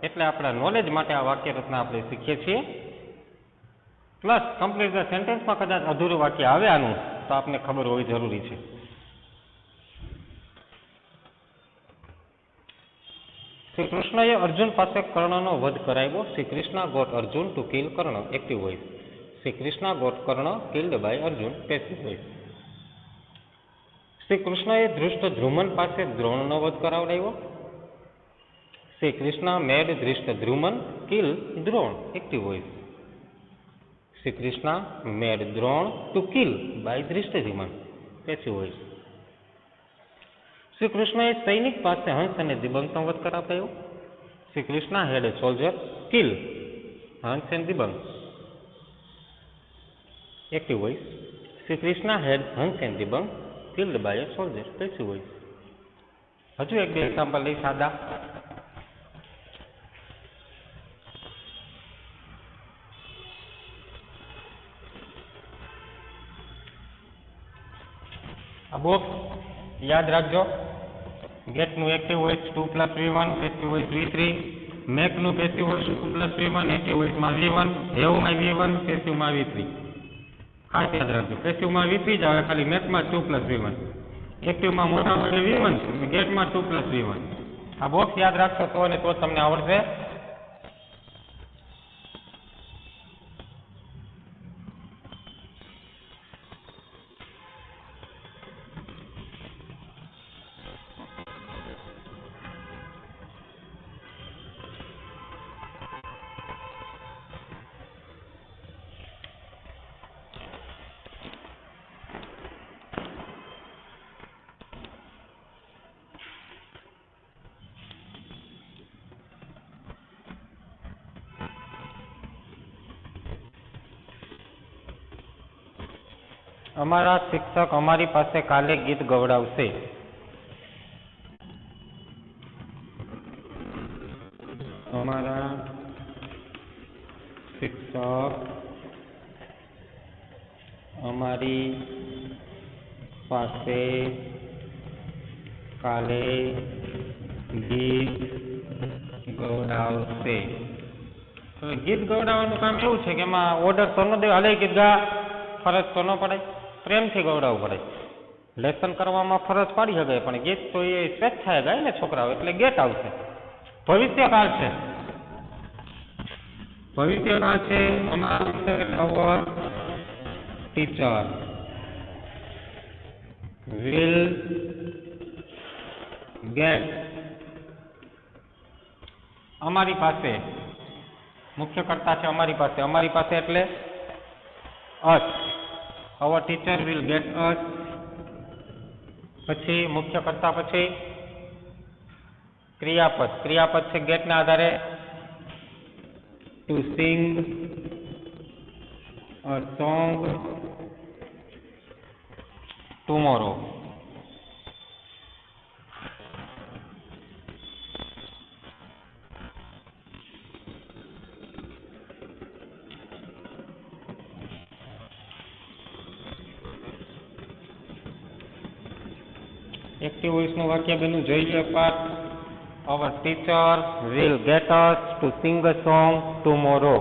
એટલે આપણા નોલેજ માટે આ વાક્ય રચના આપણે શીખીએ છીએ. પ્લસ કમ્પ્લીટ ધ સેન્ટેન્સમાં કદાચ અધૂરું વાક્ય આવે આનું, તો આપને ખબર હોવી જરૂરી છે. શ્રી કૃષ્ણએ અર્જુન પાસે કર્ણનો વધ કરાવ્યો. Shri Krishna got Arjun to kill Karna, active voice. Shri Krishna got Karna killed by Arjun, passive voice. Shri કૃષ્ણએ ધૃષ્ટ ધ્રુમન પાસે દ્રોણનો વધ કરાવડાવ્યો. Shri Krishna made Dhrishtadyumna kill Drona, active voice. Shri Krishna made Drona to kill by Dhrishtadyumna, passive voice. Shri કૃષ્ણએ સૈનિક પાસે હંસ અને દિબંગનો વધ કરાવડાવ્યો. Shri Krishna had soldier kill Hans and Dibang, active voice. Shri Krishna had Hans and Dibang killed by a soldier, passive voice. હજુ એક બે એક્ઝામ્પલ લઈ સાદા. આ બોક્સ યાદ રાખજો. ગેટનું active voice 2 + V1, passive voice V3. મેકનું પેસિવ વોઇસ 2 + V1, એક્ટિવ વોઇસમાં V1. હેવમાં V1, પેસિવમાં V3. ખાસ યાદ રાખજો, પેસિવમાં V3 જ આવે, ખાલી મેકમાં 2 + V1. એક્ટિવમાં મોટા ભાગે V1, ગેટમાં 2 + V1. આ બોક્સ યાદ રાખશો તો અને તો તમને આવડશે. અમારા શિક્ષક અમારી પાસે કાલે ગીત ગવડાવશે. અમારા શિક્ષક અમારી પાસે કાલે ગીત ગવડાવશે. તો ગીત ગવડાવવાનું કામ કેવું છે કે એમાં ઓર્ડર તો ન દે, હાલે ગીત ગા, ફરજ તો ન પડે, પ્રેમથી ગવડાવવું પડે. લેસન કરવામાં ફરજ પાડી શકે, પણ ગીત તો એ સ્વેચ્છાએ ગાય ને છોકરાઓ, એટલે ગેટ આવશે. ભવિષ્યકાળ છે, ભવિષ્યકાળ છે. Our teacher will gate. અમારી પાસે મુખ્ય કર્તા છે, અમારી પાસે. અમારી પાસે એટલે us. Our teacher will get us. પછી મુખ્ય કર્તા, પછી ક્રિયાપદ. ક્રિયાપદ છે get ના આધારે to sing a song tomorrow. Active વોઇસનું વાક્ય બન્યું જોઈ લો પાઠ. Our teacher will get us to sing a song tomorrow.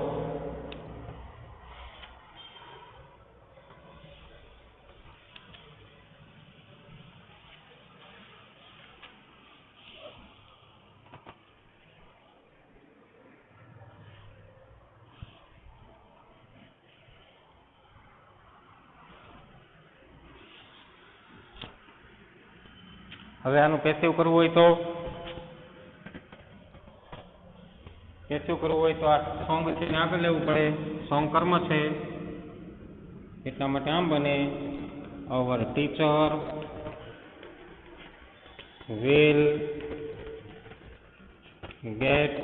હવે આનું પેસિવ કરવું હોય તો આ સોંગ છે ને આગળ લેવું પડે. સોંગ કર્મ છે એટલા માટે આમ બને અવર teacher will get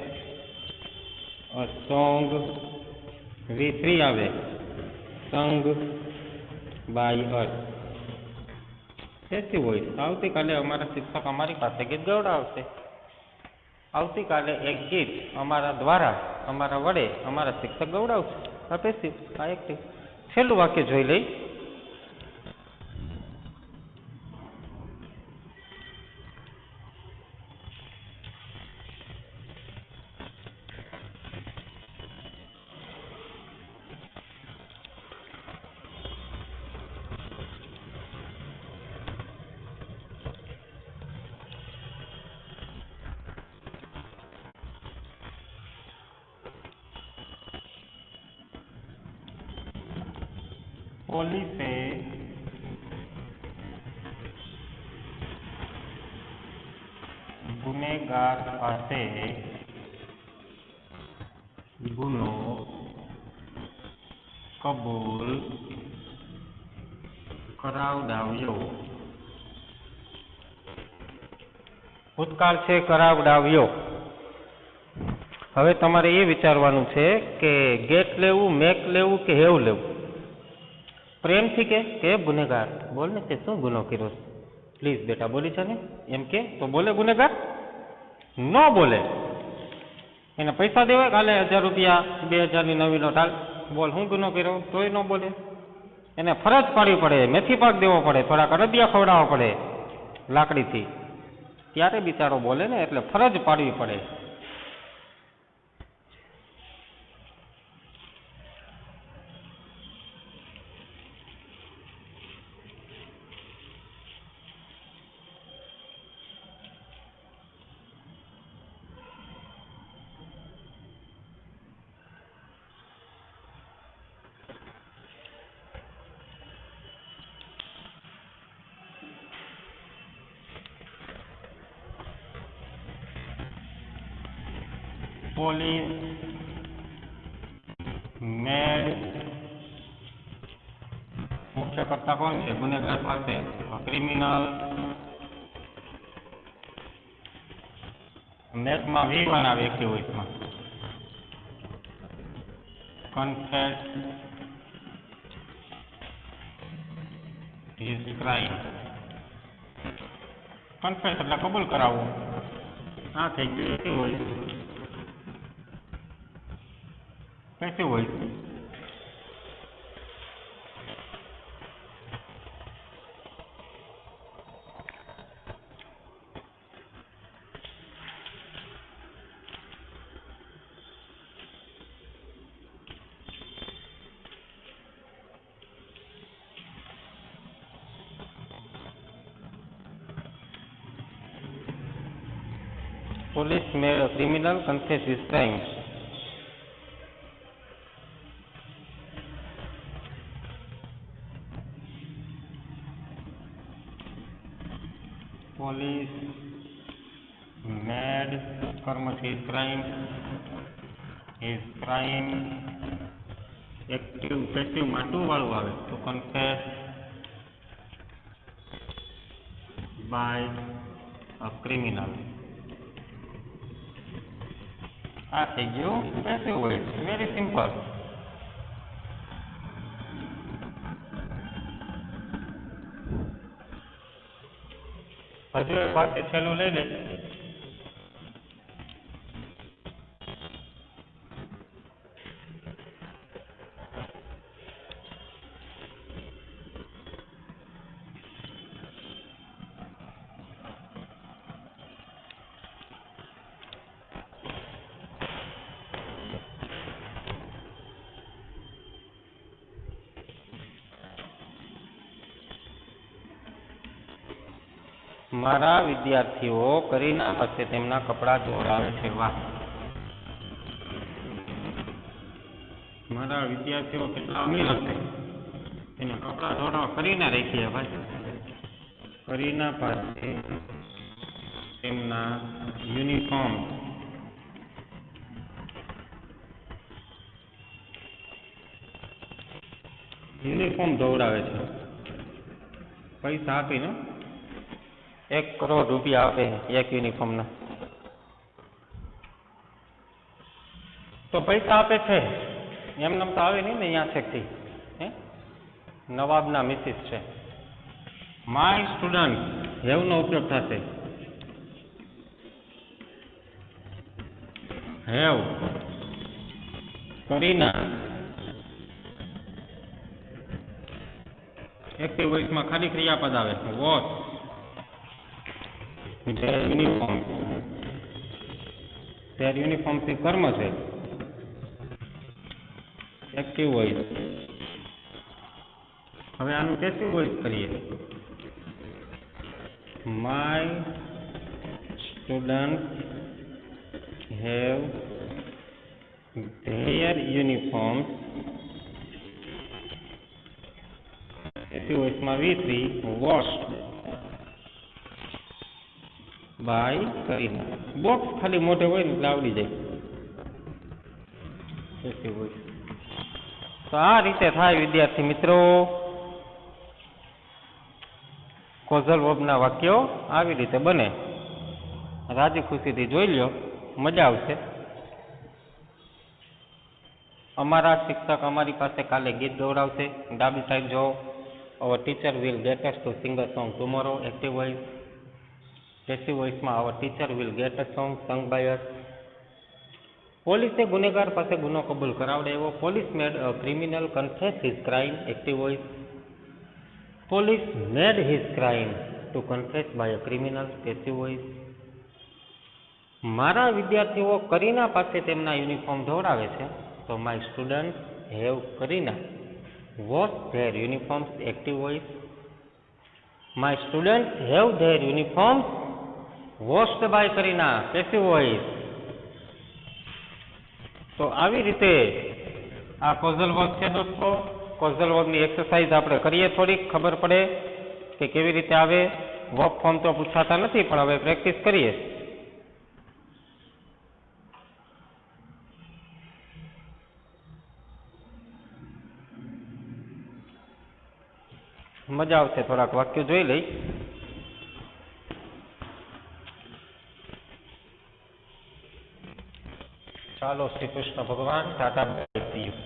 a song V3 આવે સંગ બાય અસ. Passive voice. આવતીકાલે અમારા શિક્ષક અમારી પાસે ગીત ગવડાવશે. આવતીકાલે એક ગીત અમારા દ્વારા, અમારા વડે અમારા શિક્ષક ગવડાવશે. આ પેસિવ, આ એક્ટિવ. છેલ્લું વાક્ય જોઈ લઈ. પોલીસે ગુનેગાર પાસે ગુનો કબૂલ કરાવડાવ્યો. ભૂતકાળ છે કરાવડાવ્યો. હવે તમારે એ વિચારવાનું છે કે ગેટ લેવું, મેક લેવું કે હેવ લેવું. પ્રેમથી કે ગુનેગાર બોલ ને, તે શું ગુનો કર્યો? પ્લીઝ બેટા બોલી છે ને એમ કે તો બોલે ગુનેગાર? ન બોલે. એને પૈસા દેવાય, કાલે 1000 રૂપિયા 2000ની નવી નોટ હાલ, બોલ હું ગુનો કર્યો, તોય ન બોલે. એને ફરજ પાડવી પડે, મેથી પાક દેવો પડે, થોડાક અડદિયા ખવડાવવા પડે લાકડીથી, ત્યારે બિચારો બોલે ને. એટલે ફરજ પાડવી પડે. પોલીસ મેડ મુખ્ય કરતા કોણ છે? ગુનેગાર પાસે ક્રિમિનલ. મેથમાં V1 આવે એક્ટિવિટીમાં. Confess his crime. કન્ફેસ એટલે કબૂલ કરાવવું. આ થઈ ગયું. શું હોય? कैसे हुआ? Police made a criminal confess his crime. Police made કર્મ his crime. His crime active passive માં ટુ વાળું આવે તો confess by a criminal. આ થઈ ગયું પેસિવ વોઇસ. Very simple. હજુ એક વાક્ય છેલ્લું લઈ લે. મારા વિદ્યાર્થીઓ કરીના પાસે તેમના કપડાં ધોવડાવે છે. વાહ, મારા વિદ્યાર્થીઓ કેટલા અમીર હશે, એના કપડાં ધોવડાવવા કરીના રાખીએ. ભાઈ કરીના પાસે તેમના યુનિફોર્મ ધોવડાવે છે. પૈસા આપીને 1 કરોડ રૂપિયા આપે એક યુનિફોર્મના, તો પૈસા આપે છે. એમને તો આવે નહીં ને અહીંયા છેકથી. નવાબના મિસિસ છે. માય સ્ટુડન્ટ હેવનો ઉપયોગ થશે. હેવ કરીના એક્ટિવ વોઇસમાં ખાલી ક્રિયાપદ આવે. Watch uniform. તેર યુનિફોર્મ થી કર્મ છે. Active voice. હવે આનું પેસિવ વોઇસ કરીએ. My student have their uniform passive વોઇસમાં V3 washed by Kareena. Box ખાલી મોઢે હોય ને એટલે આવડી જાય પેસિવ વોઇસ. તો આ રીતે થાય વિદ્યાર્થી મિત્રો કોઝલ વર્બના વાક્યો આવી રીતે બને. રાજી ખુશીથી જોઈ લ્યો, મજા આવશે. અમારા શિક્ષક અમારી પાસે કાલે ગીત ગવડાવશે. ડાબી સાઈડ જો our teacher will get us to sing a song tomorrow. Active voice. Passive વોઇસમાં our teacher will get a song sung by us. પોલીસે ગુનેગાર પાસે ગુનો કબૂલ કરાવડાવ્યો. Police made a criminal confess his crime. Active voice. Police made his crime to confess by a criminal. Passive voice. મારા વિદ્યાર્થીઓ કરીના પાસે તેમના યુનિફોર્મ ધોવડાવે છે. તો my student have Kareena wash their uniforms. Active voice. My student have their uniforms washed by Kareena. Passive voice. તો આવી રીતે આ કોઝલ વર્ક છે દોસ્તો. કોઝલ વર્કની એક્સરસાઇઝ આપણે કરીએ, થોડીક ખબર પડે કે કેવી રીતે આવે. વર્ક ફોર્મ તો પૂછાતા નથી પણ હવે પ્રેક્ટિસ કરીએ. મજા આવશે. થોડાક વાક્યો જોઈ લઈ. ચાલો, શ્રી કૃષ્ણ ભગવાન. Tata bye see you.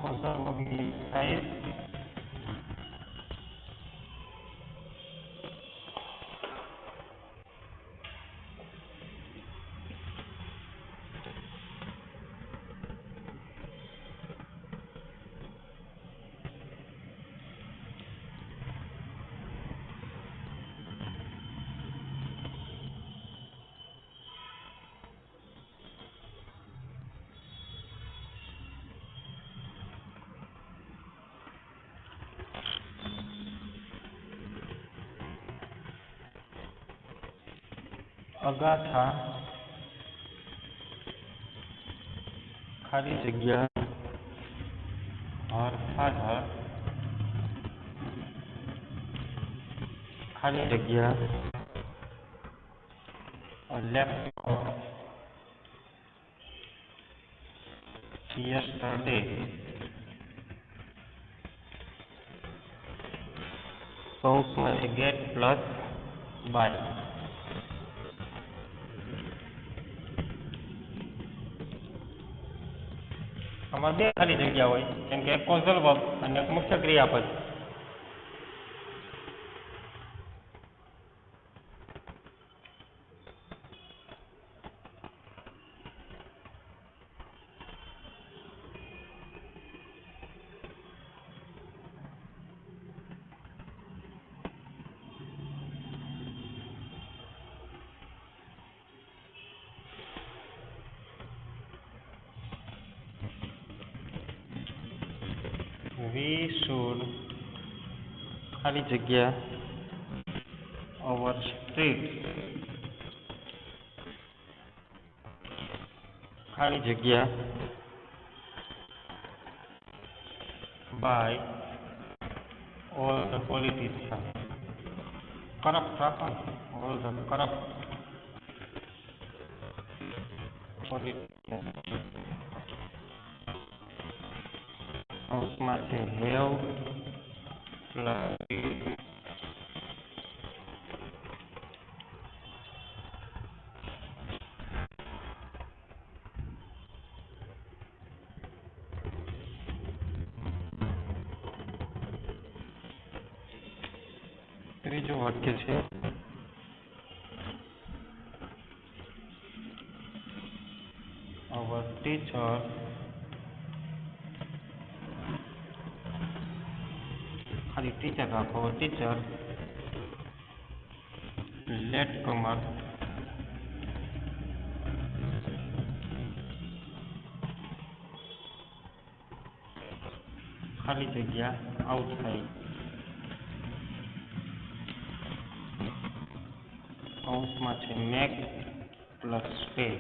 Causal વર્કની એક્સરસાઇઝ. અગાથા ખાલી જગ્યા હર ફાધર ખાલી જગ્યા લેફ્ટ yesterday કૌંસમાં ગેટ પ્લસ બાય. આમાં બે ખાલી જગ્યા હોય કેમ કે એક કોઝલ વર્બ અને એક મુખ્ય ક્રિયાપદ. We should ખાલી જગ્યા our street ખાલી જગ્યા by all the politicians. Corrupt રાખો ઓલ ધ કરપ્ટ કૌંસમાં છે હેવ પ્લસ ત્રીજું વાક્ય છે our teacher ખાલી ટીચર રાખો our teacher latecomer ખાલી જગ્યા outside કૌંસમાં છે make પ્લસ stay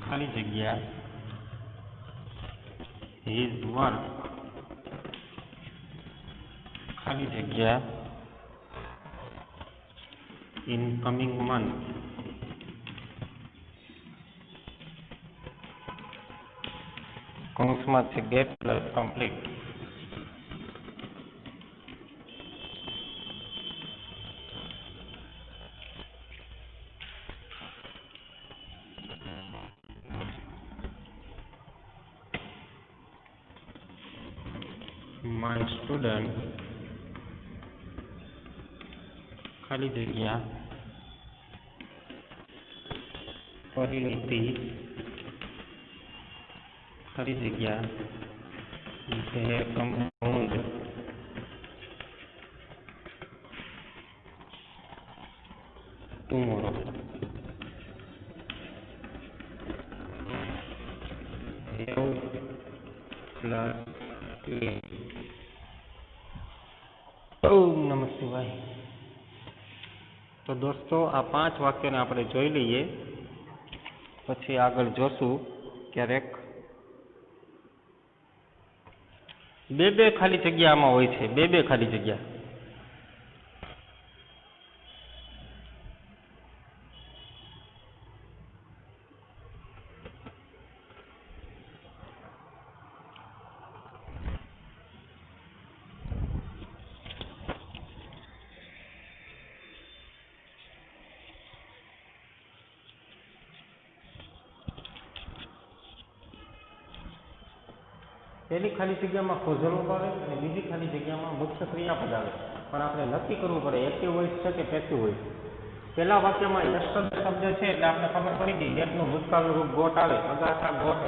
ખાલી જગ્યા his work ખાલી જગ્યા in coming month કૌંસમાં છે get plus complete my student ખાલી જગ્યા પરિણીતિ ખાલી જગ્યા they compound tomorrow have plus ઓમ નમઃ શિવાય તો દોસ્તો આ 5 વાક્યોને આપણે જોઈ લઈએ પછી આગળ જોશું ક્યારેક બે ખાલી જગ્યા આમાં હોય છે બે ખાલી જગ્યા પહેલી ખાલી જગ્યામાં કોઝલ આવે અને બીજી ખાલી જગ્યામાં મુખ્ય ક્રિયાપદ આવે પણ આપણે નક્કી કરવું પડે એક્ટિવ વોઇસ છે કે પેસિવ વોઇસ પહેલા વાક્યમાં યસ્ટરડે શબ્દ છે એટલે આપણે ખબર પડી ગઈ ગેટનું ભૂતકાળનું રૂપ ગોટ આવે અગાતા ગોટ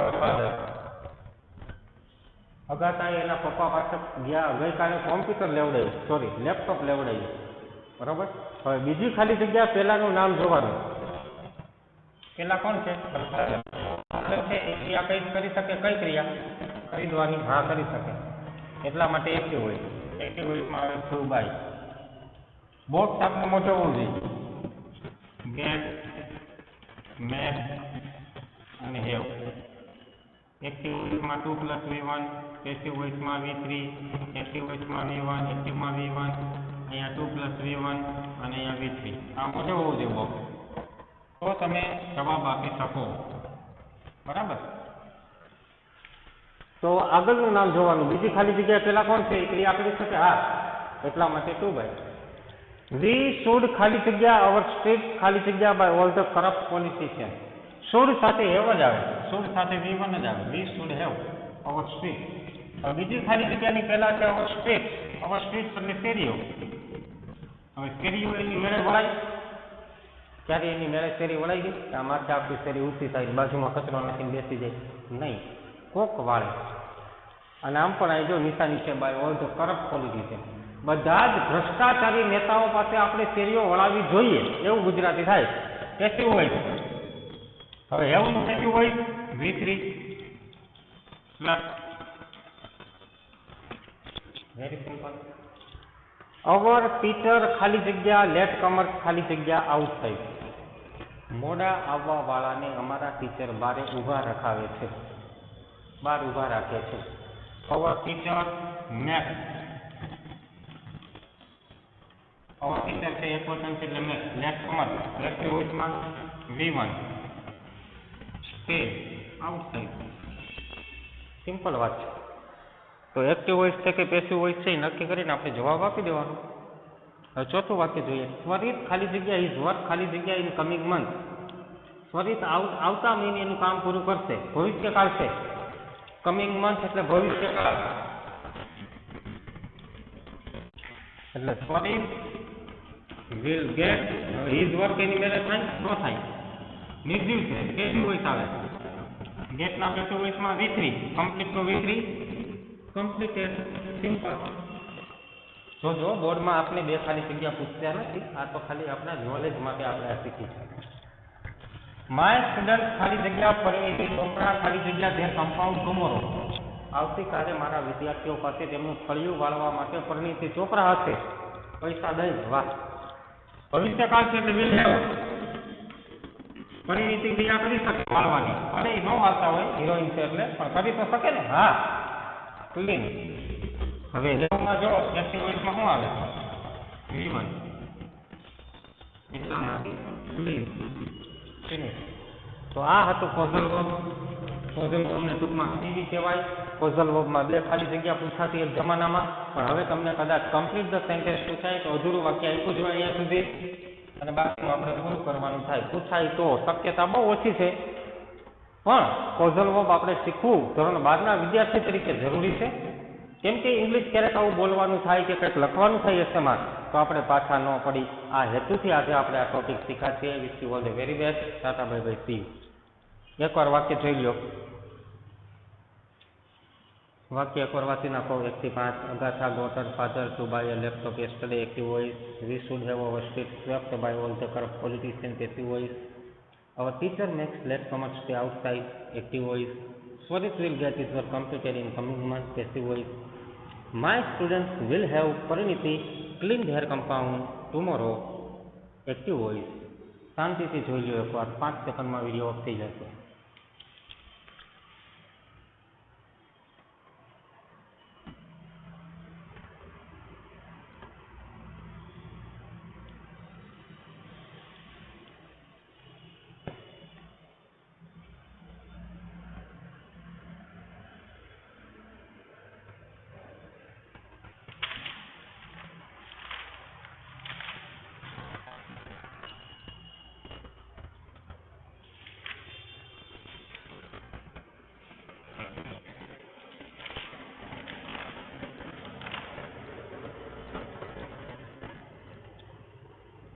અગાતા એના પપ્પા પાસે ગયા ગઈકાલે કોમ્પ્યુટર લેવડાવ્યું સોરી લેપટોપ લેવડાવ્યું બરાબર હવે બીજી ખાલી જગ્યા પહેલાનું નામ જોવાનું પહેલા કોણ છે એ ક્રિયા કઈ કરી શકે કઈ ક્રિયા ખરીદવાની હા કરી શકે એટલા માટે એક્ટિવ હોય એક્ટિવ વોઇસમાં આવે થ્રુ બાય બોક્સ આપણે મોટો હોવો જોઈએ ગેટ મેક અને હેવ એક્ટિવ વોઇસમાં 2 + v1 પેસિવ વોઇસમાં v3 એક્ટિવ વોઇસમાં v1 એક્ટિવમાં v1 અહીંયા 2 + v1 અને અહીંયા v3 આ મોટો હોવો જોઈએ બોક્સ તો તમે જવાબ આપી શકો બરાબર તો આગળનું નામ જોવાનું બીજી ખાલી જગ્યા પહેલા કોણ છે એ ક્રિયા કરી શકે હા એટલા માટે 2 બાય વી શુડ ખાલી જગ્યા અવર સ્ટ્રીટ ખાલી જગ્યા by all the corrupt politician should સાથે હેવ જ આવે શુડ સાથે v1 જ આવે we should have our street હવે બીજી ખાલી જગ્યાની પહેલા છે અવર સ્ટ્રીટ એટલે શેરીઓ હવે શેરીઓ એની મેળે વળાય ક્યારે એની મેળે શેરી વળાઈ ગઈ કે આ માથે આપણી શેરી ઊંચી થાય, બાજુમાં કચરો નાખીને બેસી જાય? નહીં, કોક વાળે. અને આમ પણ અહીં જો નિશાની છે by all the corrupt politician. બધા જ ભ્રષ્ટાચારી નેતાઓ પાસે આપણે શેરીઓ વળાવવી જોઈએ એવું ગુજરાતી થાય. Passive voice. હવે એવું passive voice V3 very simple. Our teacher ખાલી જગ્યા લેટ કમર્સ ખાલી જગ્યા આઉટસાઇડ. મોડા આવવા વાળાને અમારા ટીચર બારે ઊભા રખાવે છે, બહાર ઊભા રાખે છે. Our teacher makes. Our teacher છે એક વચન છે એટલે મેક્સ. લેટ કમર્સ પેસિવ વોઇસમાં V1 સ્ટે આઉટસાઇડ. સિમ્પલ વાત છે. તો એક્ટિવ વોઇસ છે કે પેસિવ વોઇસ છે એ નક્કી કરીને આપણે જવાબ આપી દેવાનો. હવે ચોથું વાક્ય જોઈએ. ત્વરિત ખાલી જગ્યા ઇઝ વર્ક ખાલી જગ્યા ઇન કમિંગ મંથ. ત્વરિત આવતા મહિને એનું કામ પૂરું કરશે. ભવિષ્યકાળ છે. કમિંગ મંથ એટલે ભવિષ્યકાળ. એટલે ત્વરિત વિલ ગેટ. ઇઝ વર્ક એની મેળે થાય ન થાય. નિર્જીવ છે, પેસિવ વોઇસ આવે. ગેટના પેસિવ વોઇસમાં V3 કમ્પ્લીટનો V3 કમ્પ્લીટેડ. સિમ્પલ. જો બોર્ડમાં આપણે બે ખાલી જગ્યા પૂછતા નથી, આ તો ખાલી આપણા નોલેજ માટે આપણે આ શીખી છે. માય સ્ટુડન્ટ ખાલી જગ્યા પરિણીતિ ચોપડા ખાલી જગ્યા ધેર કમ્પાઉન્ડ ટુમોરો. આવતીકાલે મારા વિદ્યાર્થીઓ પાસે તેમનું ફળિયું વાળવા માટે પરિણીતિ ચોપડા હશે. પૈસા દઈ. વાહ. ભવિષ્યકાળ છે એટલે વિલ હેવ. પરિણીતિ ક્રિયા કરી શકે વાળવાની. અરે એ ન વાળતા હોય, હિરોઈન છે એટલે, પણ કરી તો શકે ને. હા, ક્લીન. હવે લેવમાં જો પેસિવ વોઇસમાં શું આવે? V1 તો આ હતું કોઝલ વર્બ. કોઝલ વર્બને ટૂંકમાં સીવી કહેવાય. કોઝલ વર્બમાં બે ખાલી જગ્યા પૂછાતી એક જમાનામાં, પણ હવે તમને કદાચ કમ્પ્લીટ ધ સેન્ટેન્સ પૂછાય તો અધૂરું વાક્ય આપ્યું જ હોય અહીંયા સુધી, અને બાકીનું આપણે પૂરું કરવાનું થાય. પૂછાય તો શક્યતા બહુ ઓછી છે, પણ કોઝલ વર્બ આપણે શીખવું ધોરણ 12ના વિદ્યાર્થી તરીકે જરૂરી છે. કેમ કે ઇંગ્લિશ ક્યારેક આવું બોલવાનું થાય કે કંઈક લખવાનું થાય એસેમાં, તો આપણે પાછા ન પડી. આ હેતુથી આજે આપણે આ ટોપિક શીખ્યા છીએ. Wish you all the very best. Tata bye bye, see you. એકવાર વાક્ય જોઈ લો. વાક્ય એકવાર વાંચી નાખો 1 થી 5. Agatha got her father to buy a laptop yesterday. Active voice. We should have our street swept by all the corrupt politician. Passive voice. Our teacher makes latecomers stay outside. Active voice. Swarit will get his work completed in coming months. Passive voice. My students will have Pariniti clean their compound tomorrow. Active voice. શાંતિથી જોઈ લો એકવાર, 5 સેકન્ડમાં વિડીયો ઓફ થઈ જશે.